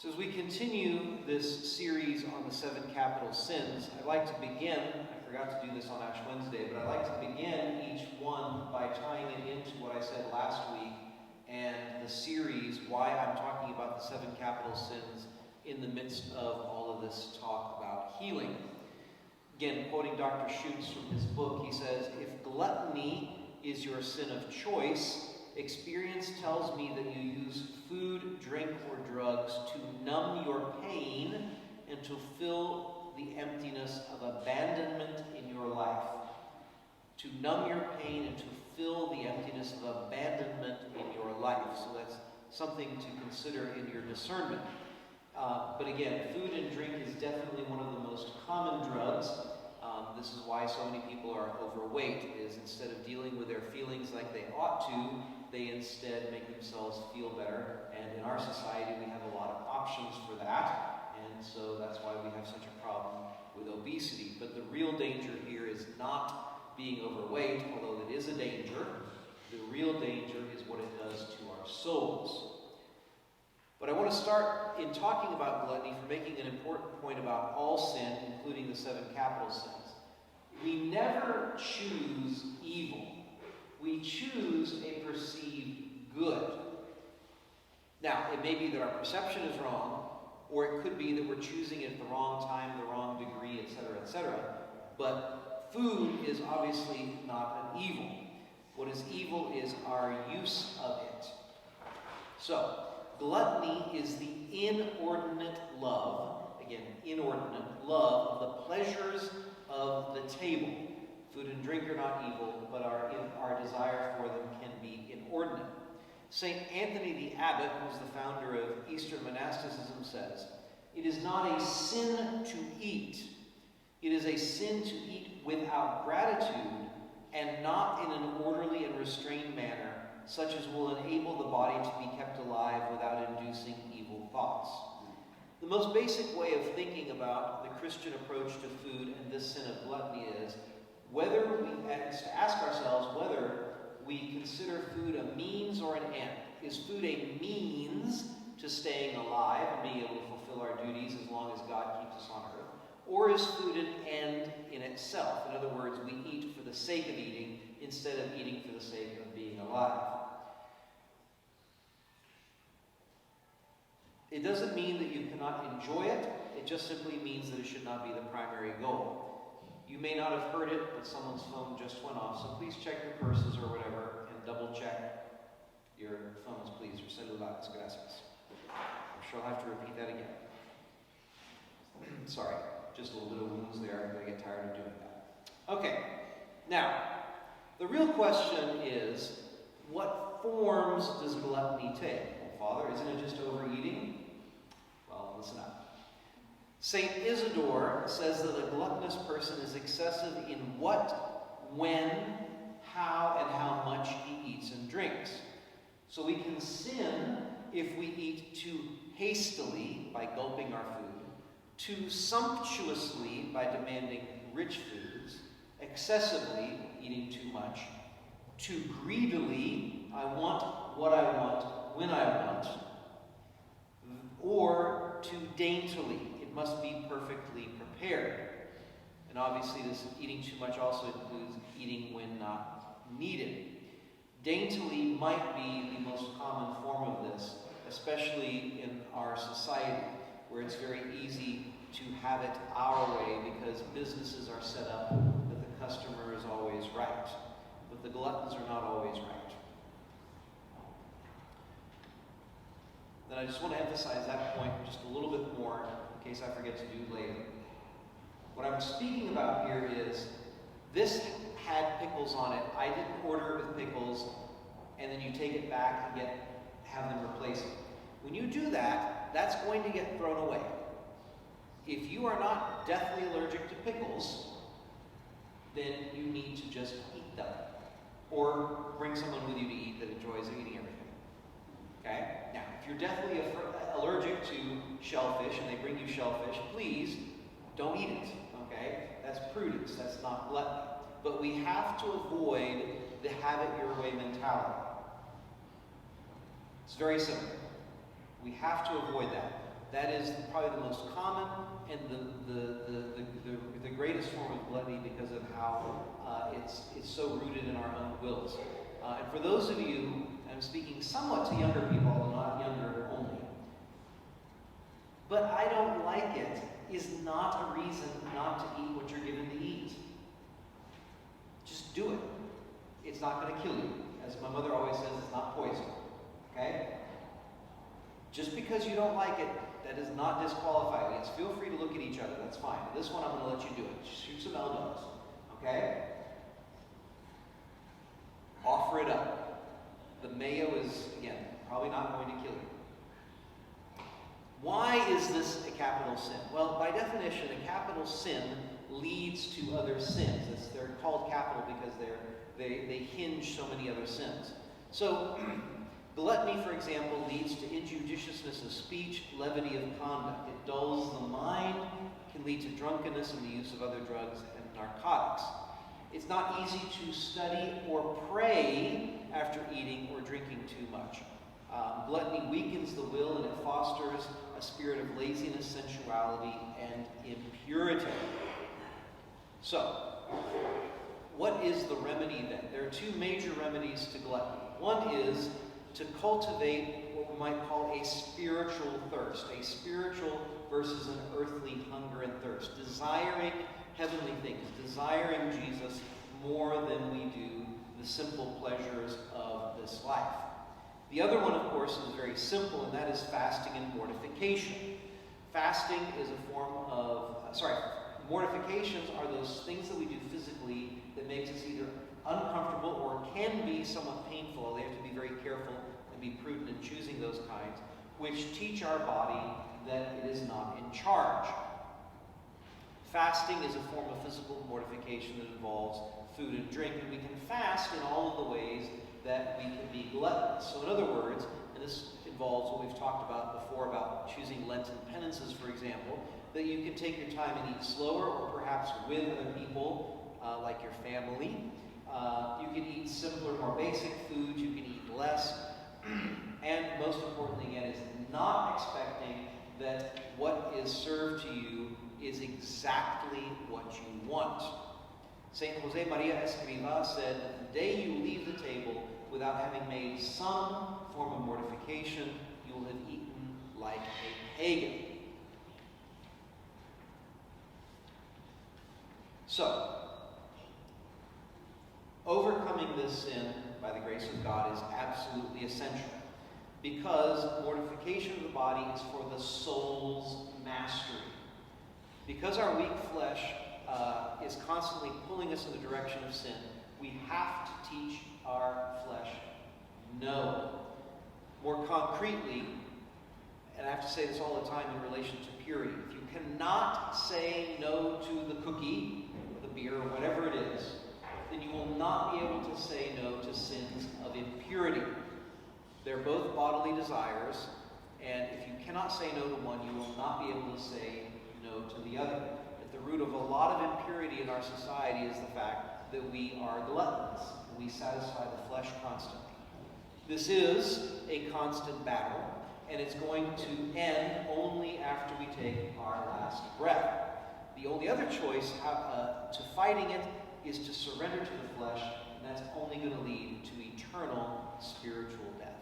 So as we continue this series on the 7 capital sins, I'd like to begin, I forgot to do this on Ash Wednesday, but I'd like to begin each one by tying it into what I said last week and the series, why I'm talking about the 7 capital sins in the midst of all of this talk about healing. Again, quoting Dr. Schutz from his book, he says, "If gluttony is your sin of choice, experience tells me that you use food, drink, or drugs to numb your pain and to fill the emptiness of abandonment in your life." To numb your pain and to fill the emptiness of abandonment in your life. So that's something to consider in your discernment. But again, food and drink is definitely one of the most common drugs. This is why so many people are overweight, is instead of dealing with their feelings like they ought to, they instead make themselves feel better. And in our society, we have a lot of options for that. And so that's why we have such a problem with obesity. But the real danger here is not being overweight, although it is a danger. The real danger is what it does to our souls. But I want to start in talking about gluttony for making an important point about all sin, including the 7 capital sins. We never choose evil. We choose a perceived good. Now, it may be that our perception is wrong, or it could be that we're choosing it at the wrong time, the wrong degree, etc., etc. But food is obviously not an evil. What is evil is our use of it. So, gluttony is the inordinate love, again, inordinate love of the pleasures of the table. Food and drink are not evil, but our desire for them can be inordinate. St. Anthony the Abbot, who's the founder of Eastern monasticism, says, "It is not a sin to eat. It is a sin to eat without gratitude and not in an orderly and restrained manner, such as will enable the body to be kept alive without inducing evil thoughts." The most basic way of thinking about the Christian approach to food and this sin of gluttony is to ask ourselves whether we consider food a means or an end. Is food a means to staying alive and being able to fulfill our duties as long as God keeps us on earth? Or is food an end in itself? In other words, we eat for the sake of eating instead of eating for the sake of being alive. It doesn't mean that you cannot enjoy it. It just simply means that it should not be the primary goal. You may not have heard it, but someone's phone just went off, so please check your purses or whatever and double check your phones, please. Celulares, gracias. I'm sure I'll have to repeat that again. Sorry, just a little bit of wounds there. I'm going to get tired of doing that. Okay, now, the real question is, what forms does gluttony take? Well, Father, isn't it just overeating? Well, listen up. St. Isidore says that a gluttonous person is excessive in what, when, how, and how much he eats and drinks. So we can sin if we eat too hastily by gulping our food, too sumptuously by demanding rich foods, excessively eating too much, too greedily, I want what I want when I want, or too daintily. It must be perfectly prepared. And obviously this eating too much also includes eating when not needed. Daintily might be the most common form of this, especially in our society, where it's very easy to have it our way because businesses are set up that the customer is always right. But the gluttons are not always right. Then I just want to emphasize that point just a little bit more in case I forget to do later. What I'm speaking about here is this had pickles on it. I didn't order it with pickles, and then you take it back and have them replace it. When you do that, that's going to get thrown away. If you are not deathly allergic to pickles, then you need to just eat them. Or bring someone with you to eat that enjoys eating everything. Okay? Now, if you're deathly allergic to shellfish and they bring you shellfish, please don't eat it. Okay? That's prudence. That's not gluttony. But we have to avoid the have it your way mentality. It's very simple. We have to avoid that. That is probably the most common and the greatest form of gluttony because of how it's so rooted in our own wills. And for those of you, I'm speaking somewhat to younger people, although not younger only, but I don't like it is not a reason not to eat what you're given to eat. Just do it. It's not going to kill you. As my mother always says, it's not poison. Okay? Just because you don't like it, that does not disqualify you. Feel free to look at each other. That's fine. This one, I'm going to let you do it. Just shoot some elbows. Okay? Offer it up. The mayo is, again, probably not going to kill you. Why is this a capital sin? Well, by definition, a capital sin leads to other sins. They're called capital because they hinge so many other sins. So, gluttony, for example, leads to injudiciousness of speech, levity of conduct. It dulls the mind, can lead to drunkenness and the use of other drugs and narcotics. It's not easy to study or pray after eating or drinking too much. Gluttony weakens the will and it fosters a spirit of laziness, sensuality, and impurity. So, what is the remedy then? There are two major remedies to gluttony. One is to cultivate what we might call a spiritual thirst, a spiritual versus an earthly hunger and thirst, desiring heavenly things, desiring Jesus more than we do the simple pleasures of this life. The other one, of course, is very simple, and that is fasting and mortification. Fasting is a form of, mortifications are those things that we do physically that makes us either uncomfortable or can be somewhat painful. They have to be very careful and be prudent in choosing those kinds, which teach our body that it is not in charge. Fasting is a form of physical mortification that involves food and drink, and we can fast in all of the ways that we can be gluttonous. So in other words, and this involves what we've talked about before about choosing Lenten penances, for example, that you can take your time and eat slower or perhaps with other people, like your family. You can eat simpler, more basic foods. You can eat less. And most importantly, again, is not expecting that what is served to you is exactly what you want. St. Jose Maria Escrivá said that the day you leave the table without having made some form of mortification, you will have eaten like a pagan. So, overcoming this sin by the grace of God is absolutely essential, because mortification of the body is for the soul's mastery. Because our weak flesh is constantly pulling us in the direction of sin, we have to teach our flesh no. More concretely, and I have to say this all the time in relation to purity, if you cannot say no to the cookie, or the beer, or whatever it is, then you will not be able to say no to sins of impurity. They're both bodily desires, and if you cannot say no to one, you will not be able to say no to the other. At the root of a lot of impurity in our society is the fact that we are gluttonous. We satisfy the flesh constantly. This is a constant battle, and it's going to end only after we take our last breath. The only other choice to fighting it is to surrender to the flesh, and that's only going to lead to eternal spiritual death.